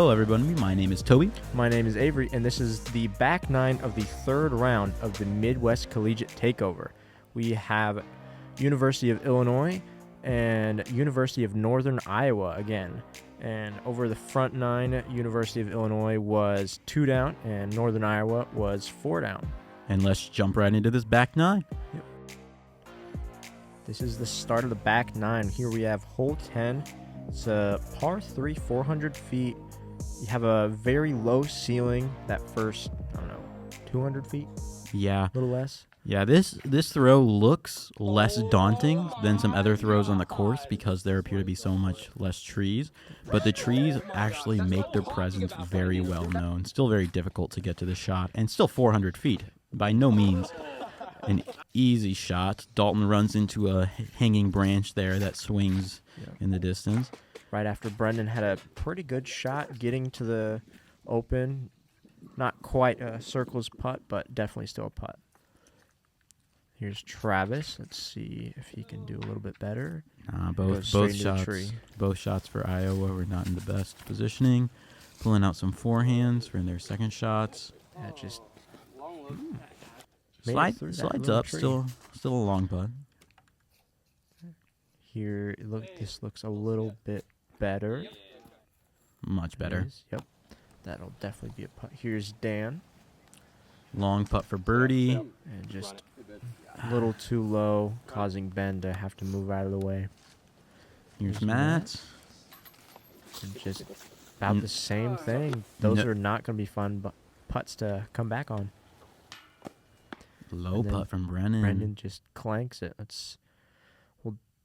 Hello, everybody. My name is Toby. My name is Avery, and this is the back nine of the third round of the Midwest Collegiate Takeover. We have University of Illinois and University of Northern Iowa again. And over the front nine, University of Illinois was 2 down, and Northern Iowa was 4 down. And let's jump right into this back nine. Yep. This is the start of the back nine. Here we have hole 10. It's a par 3, 400 feet. You have a very low ceiling that first, 200 feet? Yeah. A little less. Yeah, this throw looks less daunting than some other throws on the course because there appear to be so much less trees. But the trees actually make their presence very well known. Still very difficult to get to the shot, and still 400 feet. By no means an easy shot. Dalton runs into a hanging branch there that swings in the distance. Right after Brendan had a pretty good shot getting to the open. Not quite a circles putt, but definitely still a putt. Here's Travis. Let's see if he can do a little bit better. Both shots for Iowa were not in the best positioning. Pulling out some forehands for their second shots. Yeah, just slides up. Tree. Still a long putt. Here, this looks a little bit better. Much better. Yep, that'll definitely be a putt. Here's Dan. Long putt for birdie. And just a little too low, causing Ben to have to move out of the way. Here's Matt. And just about the same thing. Those are not going to be fun putts to come back on. Low putt from Brennan. Brendan just clanks it.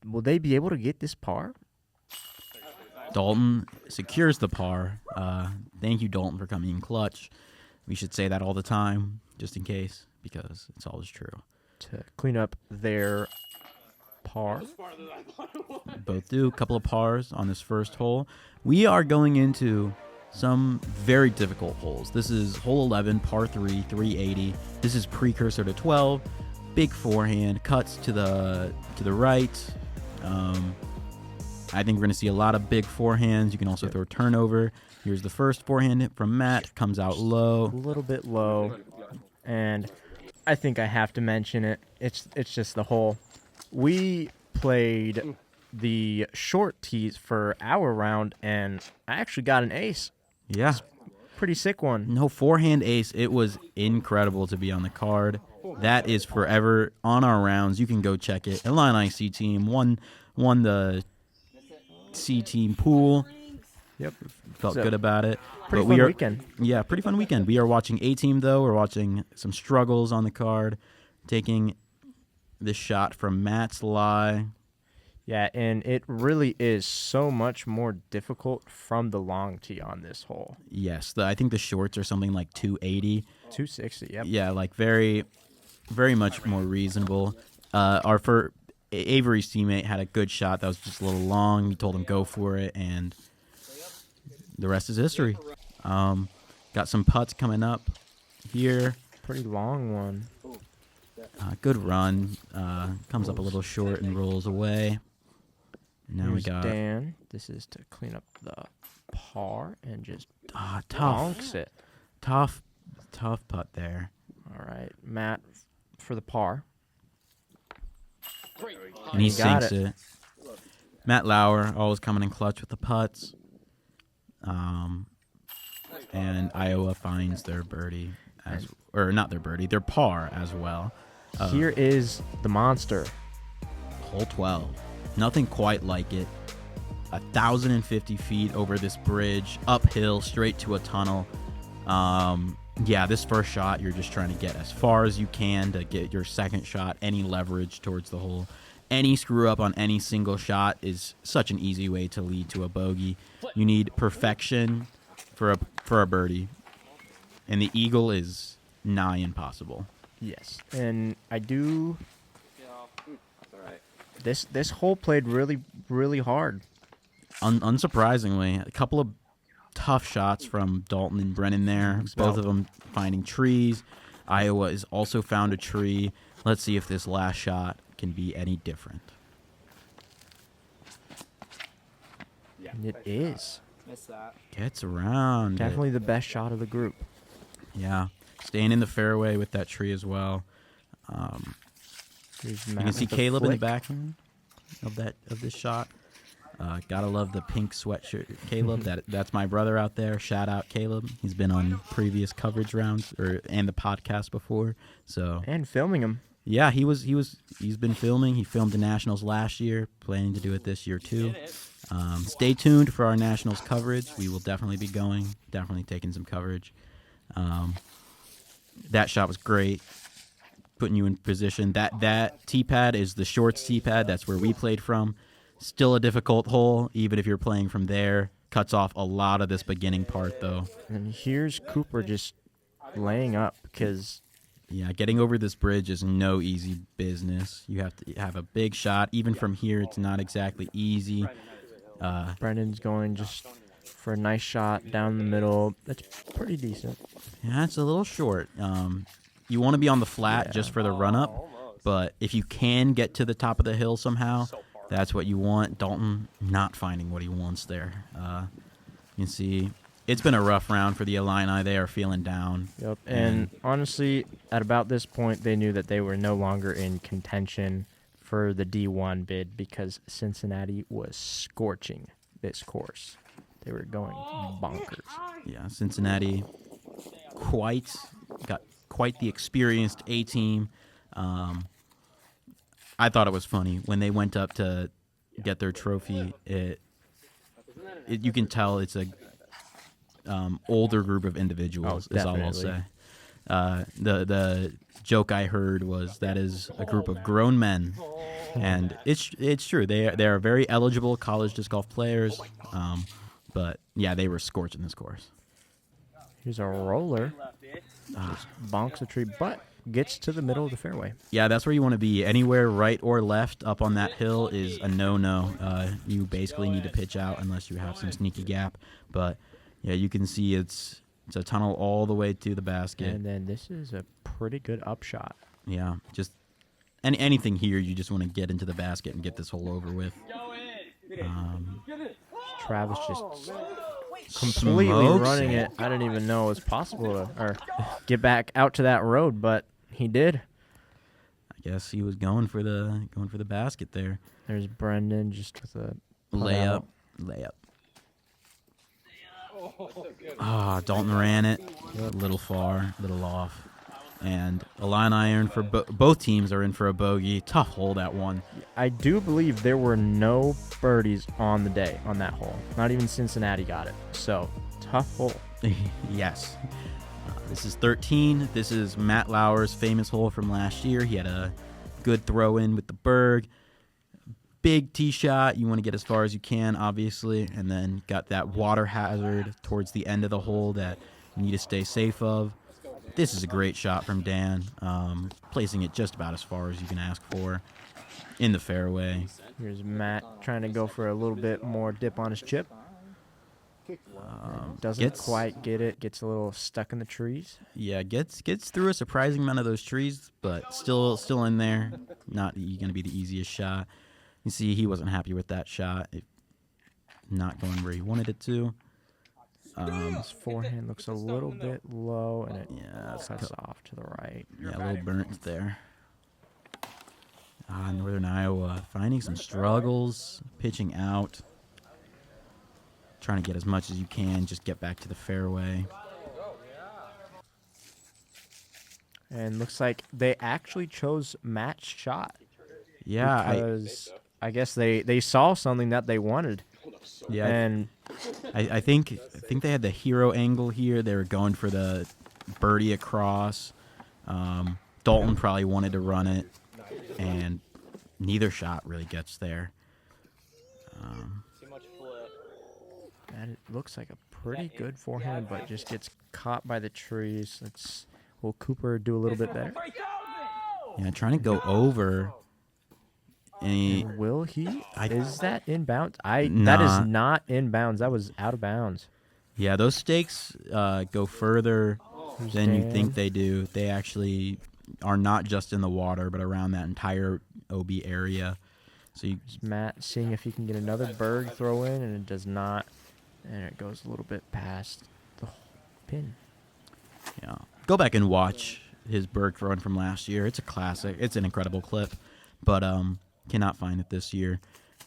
Will they be able to get this par? Dalton secures the par. Thank you, Dalton, for coming in clutch. We should say that all the time, just in case, because it's always true. To clean up their par. Both do. A couple of pars on this first hole. We are going into some very difficult holes. This is hole 11, par 3, 380. This is precursor to 12. Big forehand, cuts to the right. I think we're going to see a lot of big forehands. You can also throw turnover. Here's the first forehand hit from Matt. Comes out low. A little bit low. And I think I have to mention it. It's just the hole. We played the short tees for our round, and I actually got an ace. Yeah. Pretty sick one. No, forehand ace. It was incredible to be on the card. That is forever on our rounds. You can go check it. Illini C team won the C team pool. Yep. Felt good about it. Pretty fun weekend. Yeah, pretty fun weekend. We are watching A team, though. We're watching some struggles on the card. Taking this shot from Matt's lie. Yeah, and it really is so much more difficult from the long tee on this hole. Yes, I think the shorts are something like 280. 260, yep. Yeah, like very, very much more reasonable. Avery's teammate had a good shot that was just a little long. He told him go for it, and the rest is history. Got some putts coming up here. Pretty long one. Good run. Comes up a little short and rolls away. Now Here's we got Dan. This is to clean up the par and just tough. it. Tough putt there. All right, Matt for the par. And he sinks it. Matt Lauer always coming in clutch with the putts. And Iowa finds their birdie their par as well. Here is the monster. Hole 12. Nothing quite like it. 1,050 feet over this bridge, uphill, straight to a tunnel. This first shot, you're just trying to get as far as you can to get your second shot, any leverage towards the hole. Any screw up on any single shot is such an easy way to lead to a bogey. You need perfection for a birdie. And the eagle is nigh impossible. Yes, and I do. This hole played really, really hard. Unsurprisingly, a couple of tough shots from Dalton and Brennan there. Both of them finding trees. Iowa has also found a tree. Let's see if this last shot can be any different. It is. Gets around it. Definitely the best shot of the group. Yeah, staying in the fairway with that tree as well. You can see Caleb in the backhand of this shot. Gotta love the pink sweatshirt, Caleb. That's my brother out there. Shout out, Caleb. He's been on previous coverage rounds and the podcast before. And filming him. Yeah, he's been filming. He filmed the Nationals last year, planning to do it this year too. Stay tuned for our Nationals coverage. We will definitely be going, definitely taking some coverage. That shot was great, putting you in position. That tee pad is the shorts tee pad. That's where we played from. Still a difficult hole, even if you're playing from there. Cuts off a lot of this beginning part, though. And here's Cooper just laying up because... Yeah, getting over this bridge is no easy business. You have to have a big shot. Even from here, it's not exactly easy. Brendan's going just for a nice shot down the middle. That's pretty decent. Yeah, it's a little short. You want to be on the flat just for the run-up, but if you can get to the top of the hill somehow, that's what you want. Dalton not finding what he wants there. You can see it's been a rough round for the Illini. They are feeling down. Yep, and honestly, at about this point, they knew that they were no longer in contention for the D1 bid because Cincinnati was scorching this course. They were going bonkers. Yeah, Cincinnati got quite the experienced A team. I thought it was funny when they went up to get their trophy. You can tell it's a older group of individuals. Is all I'll say. The joke I heard was that is a group of grown men, and it's true. They are very eligible college disc golf players. But yeah, they were scorching this course. Here's a roller. Just bonks a tree, but gets to the middle of the fairway. Yeah, that's where you want to be. Anywhere right or left up on that hill is a no-no. You basically need to pitch out unless you have some sneaky gap. But yeah, you can see it's a tunnel all the way to the basket. And then this is a pretty good upshot. Yeah, just anything here, you just want to get into the basket and get this hole over with. Travis just completely running it. I didn't even know it was possible to get back out to that road, but he did. I guess he was going for the basket there. There's Brendan just with a layup. Dalton ran it a little far, a little off. And Illini iron for both teams are in for a bogey. Tough hole, that one. I do believe there were no birdies on the day on that hole. Not even Cincinnati got it. So, tough hole. Yes. This is 13. This is Matt Lauer's famous hole from last year. He had a good throw in with the Berg. Big tee shot. You want to get as far as you can, obviously. And then got that water hazard towards the end of the hole that you need to stay safe of. This is a great shot from Dan, placing it just about as far as you can ask for in the fairway. Here's Matt trying to go for a little bit more dip on his chip. Doesn't quite get it. Gets a little stuck in the trees. Yeah, gets through a surprising amount of those trees, but still in there. Not going to be the easiest shot. You see, he wasn't happy with that shot. Not going where he wanted it to. His forehand looks a little bit low, and it cuts off to the right. Yeah, a little burnt there. Northern Iowa finding some struggles, pitching out, trying to get as much as you can, just get back to the fairway. And looks like they actually chose Matt's shot. Yeah, because I guess they saw something that they wanted. Yeah, and I think they had the hero angle here. They were going for the birdie across. Dalton probably wanted to run it, and neither shot really gets there. And it looks like a pretty good forehand, but just gets caught by the trees. Will Cooper do a little bit better? Yeah, trying to go over. And will he? Is that inbounds? Nah. That is not inbounds. That was out of bounds. Yeah, those stakes go further than you think they do. They actually are not just in the water, but around that entire OB area. So Matt seeing if he can get another Berg throw in, and it does not. And it goes a little bit past the pin. Yeah. Go back and watch his Berg run from last year. It's a classic. It's an incredible clip, but cannot find it this year.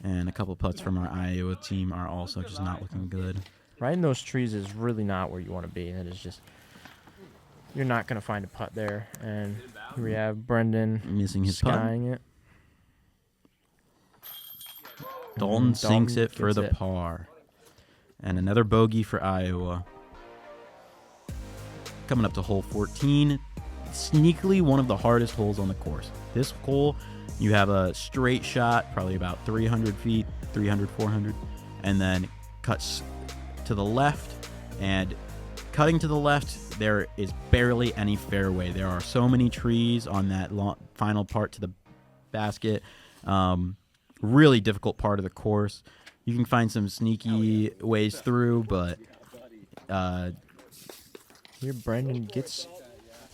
And a couple putts from our Iowa team are also just not looking good. Right in those trees is really not where you want to be. That is just, you're not going to find a putt there. And here we have Brendan Missing his putt. skying it. Dalton sinks it for gets the it. par. And another bogey for Iowa. Coming up to hole 14. Sneakily one of the hardest holes on the course. This hole, you have a straight shot, probably about 300 feet, 300, 400, and then cuts to the left. And cutting to the left, there is barely any fairway. There are so many trees on that final part to the basket. Really difficult part of the course. You can find some sneaky ways through, but here Brendan gets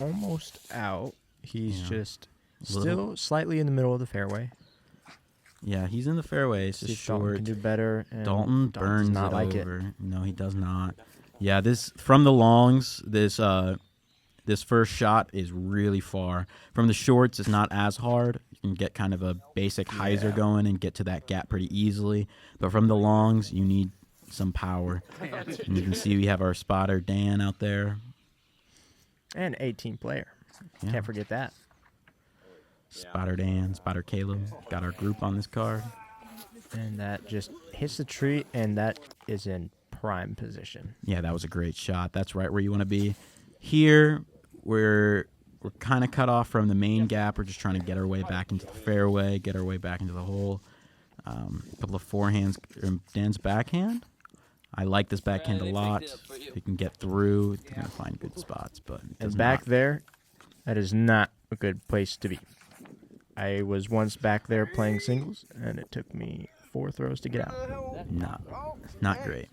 almost out. He's just still Little. slightly in the middle of the fairway. Yeah, he's in the fairway. It's See just if Dalton short. can do better. And Dalton does burns not it like over. No, he does not. Yeah, this from the longs, this first shot is really far. From the shorts, it's not as hard. You can get kind of a basic hyzer going and get to that gap pretty easily. But from the longs, you need some power. And you can see we have our spotter Dan out there. And 18 player. Yeah. Can't forget that. Spotter Dan, Spotter Caleb. Got our group on this card. And that just hits the tree, and that is in prime position. Yeah, that was a great shot. That's right where you want to be. Here, we're kind of cut off from the main gap. We're just trying to get our way back into the fairway, get our way back into the hole. A couple of forehands. Dan's backhand. I like this backhand a lot. If you can get through, you're going to find good spots. But it does And back not. there, that is not a good place to be. I was once back there playing singles, and it took me 4 throws to get out. Not great.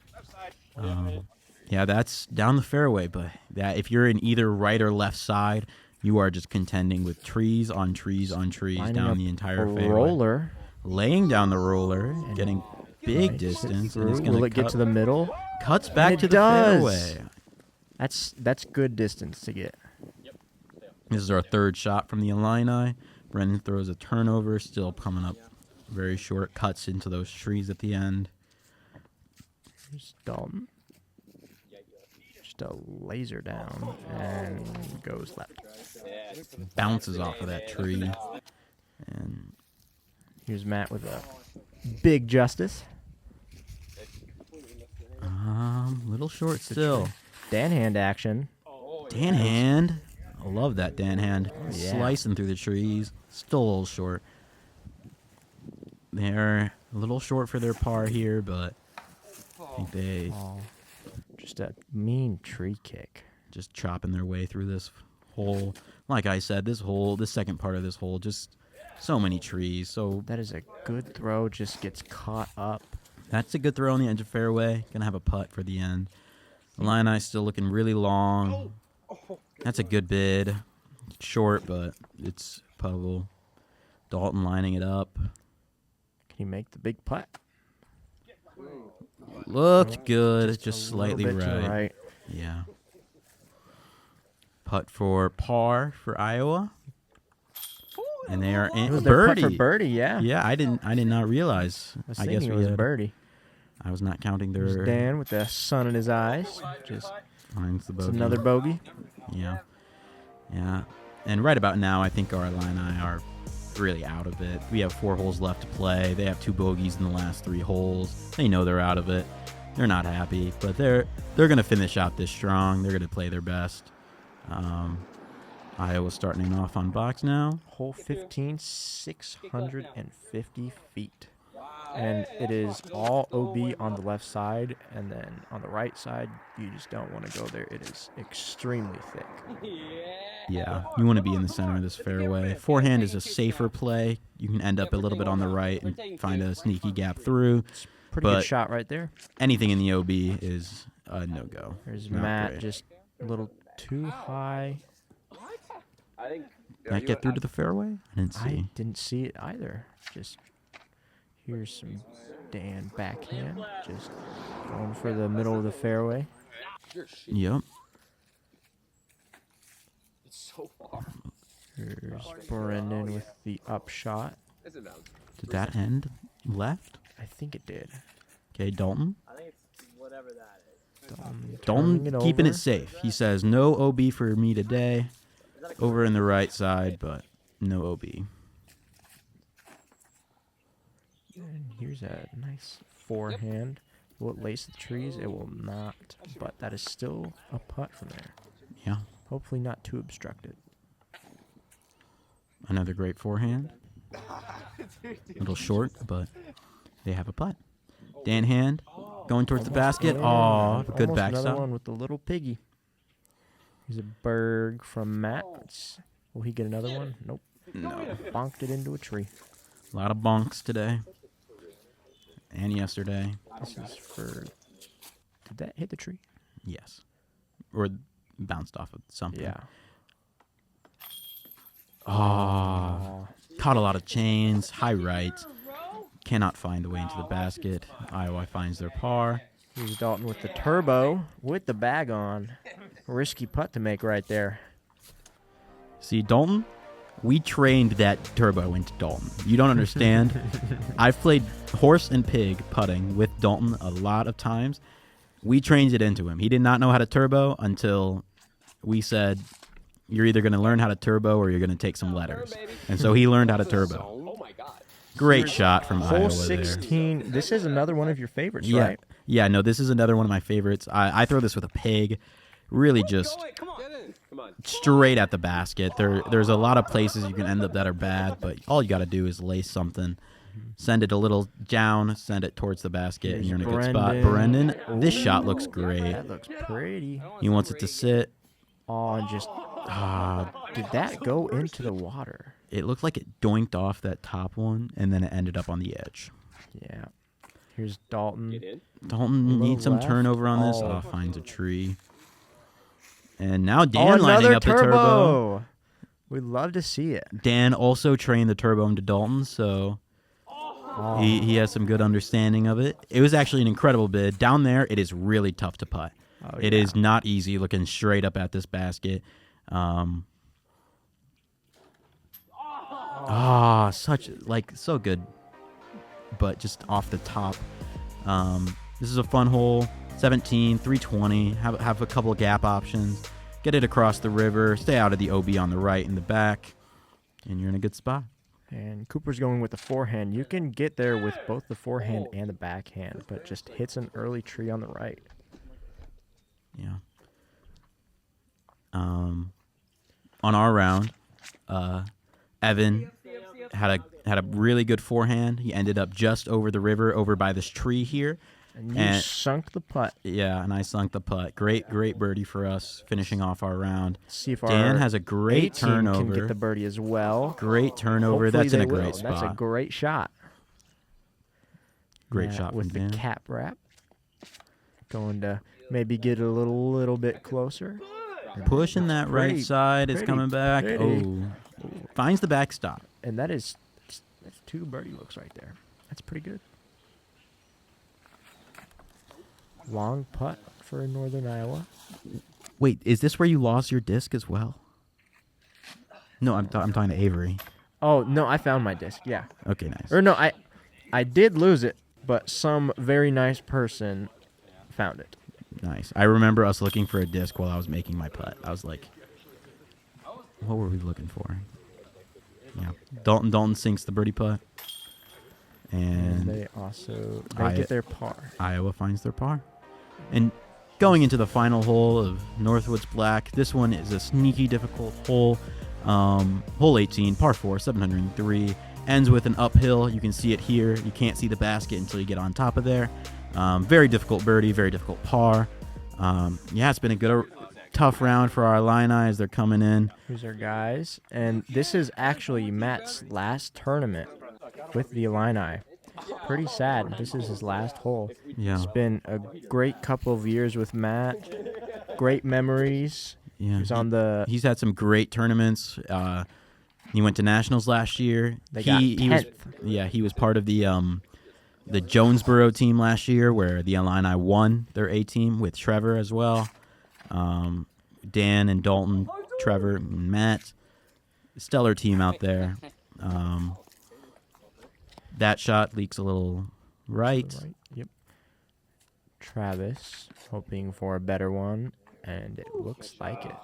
Yeah, that's down the fairway, but that if you're in either right or left side, you are just contending with trees on trees on trees Lining down up the entire a fairway. roller. Laying down the roller, getting big distance, and it's Will going it get to the middle? cuts back And to it the does. fairway. That's good distance to get. This is our third shot from the Illini. Brendan throws a turnover, still coming up very short, cuts into those trees at the end. Here's Dalton. Just a laser down and goes left. Bounces off of that tree. And Here's Matt with a big justice. little short still. Dan hand action. Dan hand. I love that Dan hand. Yeah. Slicing through the trees. Still a little short. They're a little short for their par here, but I think they Just a mean tree kick. just chopping their way through this hole. Like I said, this second part of this hole, just so many trees. So That is a good throw. Just gets caught up. that's a good throw on the edge of fairway. Gonna have a putt for the end. Illini still looking really long. That's a good bid. Short, but it's puttable. Dalton lining it up. Can he make the big putt? Looked good. Just a little slightly bit to the right. right. Yeah. Putt for par for Iowa. And they are It in was their putt birdie. for birdie, yeah. Yeah, I did not realize. I was I thinking guess it we was a had, birdie. I was not counting There's their Dan with the sun in his eyes. Just finds the it's bogey. another bogey. Yeah. Yeah. And right about now, I think our Illini are really out of it. We have 4 holes left to play. They have 2 bogeys in the last 3 holes. They know they're out of it. They're not happy, but they're going to finish out this strong. They're going to play their best. Iowa's starting off on box now. Hole 15, 650 feet. And it is all OB on the left side, and then on the right side, you just don't want to go there. It is extremely thick. Yeah, you want to be in the center of this fairway. Forehand is a safer play. You can end up a little bit on the right and find a sneaky gap through. Pretty But good shot right there. anything in the OB is a no-go. There's Not Matt great. just a little too high. Did that get through to the fairway? I didn't see. I didn't see it either. Just here's some Dan backhand, just going for the middle of the fairway. Yep. Here's Brendan with the upshot. Did that end left? I think it did. Okay, Dalton. I think it's whatever that is. Turning Dalton keeping over. it safe. He says no OB for me today. Over in the right side, but no OB. And here's a nice forehand. Will it lace the trees? It will not, but that is still a putt from there. Yeah. Hopefully not too obstructed. Another great forehand. A little short, but they have a putt. Dan Hand going towards the basket. Oh, good Almost backstop. another one with the little piggy. Here's a berg from Matt. Will he get another one? Nope. No. Bonked it into a tree. A lot of bonks today. And yesterday. This is for... Did that hit the tree? Yes. Or bounced off of something. Yeah. Oh, caught a lot of chains. High right. Cannot find the way into the basket. Iowa finds their par. Here's Dalton with the turbo, with the bag on. Risky putt to make right there. See, Dalton, we trained that turbo into Dalton. You don't understand. I've played horse and pig putting with Dalton a lot of times. We trained it into him. He did not know how to turbo until we said, you're either going to learn how to turbo or you're going to take some letters. And so he learned how to turbo. Great shot from Hole Iowa 16. there. This is another one of your favorites, Yeah. right? Yeah, no, this is another one of my favorites. I throw this with a pig. Really just straight at the basket. There's a lot of places you can end up that are bad, but all you got to do is lace something. Send it a little down, send it towards the basket, and you're in a good spot. Brendan, this shot looks great. That looks pretty. He wants it to sit. Oh, and just... did that go into the water? It looked like it doinked off that top one, and then it ended up on the edge. Yeah. Here's Dalton. Dalton needs some left. turnover on this. Oh. Oh, finds a tree. And now Dan lining another up the turbo. We'd love to see it. Dan also trained the turbo into Dalton, so he has some good understanding of it. It was actually an incredible bid. Down there, it is really tough to putt. Oh, It yeah. is not easy looking straight up at this basket. So good, but just off the top. This is a fun hole. 17, 320. Have a couple of gap options. Get it across the river. Stay out of the OB on the right and the back, and you're in a good spot. And Cooper's going with the forehand. You can get there with both the forehand and the backhand, but just hits an early tree on the right. Yeah. On our round, Evan had a really good forehand. He ended up just over the river, over by this tree here. And you sunk the putt. Yeah, and I sunk the putt. Great birdie for us, finishing off our round. See if Dan our has a great 18 turnover. can get the birdie as well. Great turnover. Hopefully That's in they a great will. spot. That's a great shot. Great Matt shot from with Dan. the cap wrap. Going to maybe get a little bit closer. Pushing that right Pretty- side. It's pretty coming back. pretty. Oh, finds the backstop. And that's 2 birdie looks right there. That's pretty good. Long putt for Northern Iowa. Wait, is this where you lost your disc as well? No, I'm talking to Avery. Oh, no, I found my disc. Yeah. Okay, nice. Or no, I did lose it, but some very nice person found it. Nice. I remember us looking for a disc while I was making my putt. I was like, what were we looking for? Yeah. Dalton sinks the birdie putt. And And they get their par. Iowa finds their par. And going into the final hole of Northwoods Black, this one is a sneaky difficult hole. Hole 18, par 4, 703. Ends with an uphill. You can see it here. You can't see the basket until you get on top of there. Very difficult birdie, very difficult par. It's been a tough round for our Illini as they're coming in. Here's our guys. And this is actually Matt's last tournament with the Illini. Pretty sad. This is his last hole. Yeah. It's been a great couple of years with Matt. Great memories. Yeah. He's on the... He's had some great tournaments. He went to nationals last year. They got he was 10th. he was part of the the Jonesboro team last year, where the Illini won their A team with Trevor as well. Dan and Dalton, Trevor and Matt. Stellar team out there. That shot leaks a little right. Yep. Travis hoping for a better one, and it looks like it.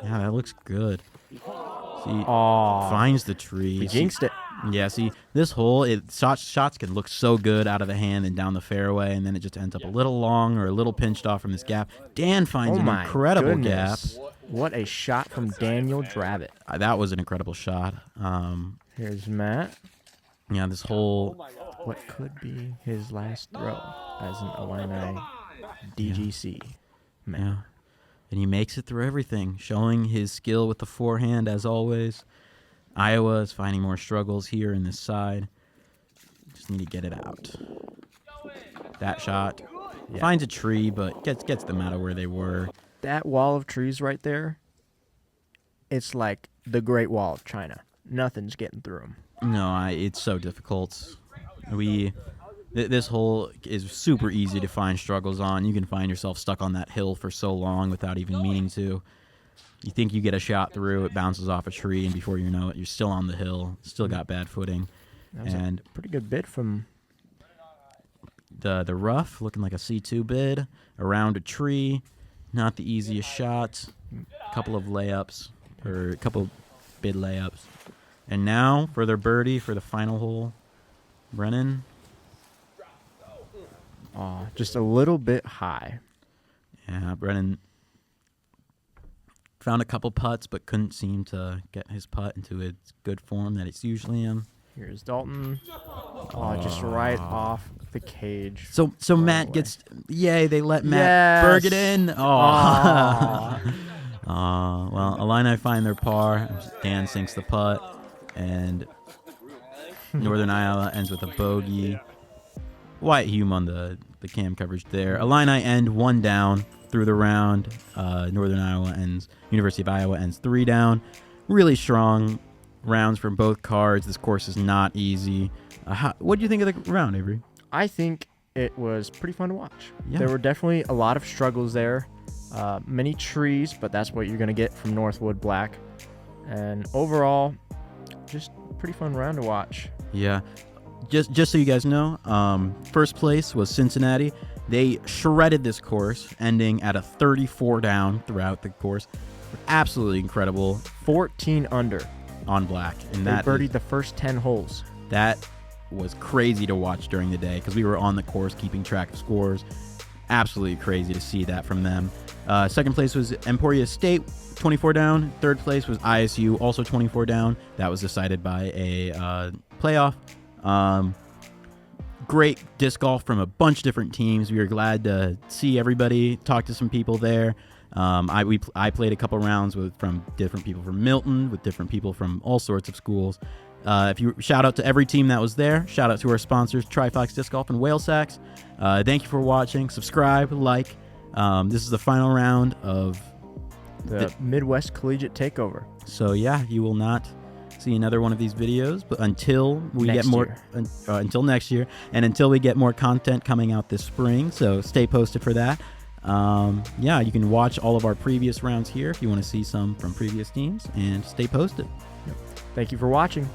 Yeah, that looks good. See, finds the tree. He jinxed it. Yeah, see, this hole, shots can look so good out of the hand and down the fairway, and then it just ends up a little long or a little pinched off from this gap. Dan finds an incredible gap. What a shot from Daniel Dravitt. That was an incredible shot. Here's Matt. Yeah, this hole. What could be his last throw as an Illini DGC. Matt. Yeah. And he makes it through everything, showing his skill with the forehand as always. Iowa is finding more struggles here in this side. Just need to get it out. That shot finds a tree, but gets them out of where they were. That wall of trees right there, it's like the Great Wall of China. Nothing's getting through them. No, it's so difficult. This hole is super easy to find struggles on. You can find yourself stuck on that hill for so long without even meaning to. You think you get a shot through, it bounces off a tree, and before you know it, you're still on the hill, still got bad footing. That was a pretty good bid from the rough, looking like a C2 bid, around a tree. Not the easiest shot. A couple of layups, or a couple bid layups. And now, for their birdie for the final hole, Brennan. Just a little bit high. Yeah, Brennan found a couple putts, but couldn't seem to get his putt into its good form that it's usually in. Here's Dalton. Just right off the cage. So Matt gets, yay, they let Matt berg it in. Well, Illini find their par. Dan sinks the putt, and Northern Iowa ends with a bogey. Wyatt Hume on the cam coverage there. Illini end 1 down through the round. University of Iowa ends 3 down. Really strong rounds from both cards. This course is not easy. What do you think of the round, Avery? I think it was pretty fun to watch. Yeah. There were definitely a lot of struggles there. Many trees, but that's what you're going to get from Northwoods Black. And overall, just pretty fun round to watch. Yeah. Just so you guys know, first place was Cincinnati. They shredded this course, ending at a 34 down throughout the course. Absolutely incredible. 14 under on Black. And they birdied the first 10 holes. That was crazy to watch during the day because we were on the course keeping track of scores. Absolutely crazy to see that from them. Second place was Emporia State, 24 down. Third place was ISU, also 24 down. That was decided by a playoff. Great disc golf from a bunch of different teams. We were glad to see everybody, talk to some people there. I played a couple rounds from different people from Milton, with different people from all sorts of schools. Shout out to every team that was there. Shout out to our sponsors, Trifox Disc Golf and Whale Sacks. Thank you for watching. Subscribe, like. This is the final round of the Midwest Collegiate Takeover. So yeah, you will not see another one of these videos, but until we get more, until next year, and until we get more content coming out this spring. So stay posted for that. Yeah, you can watch all of our previous rounds here if you want to see some from previous teams, and stay posted. Thank you for watching.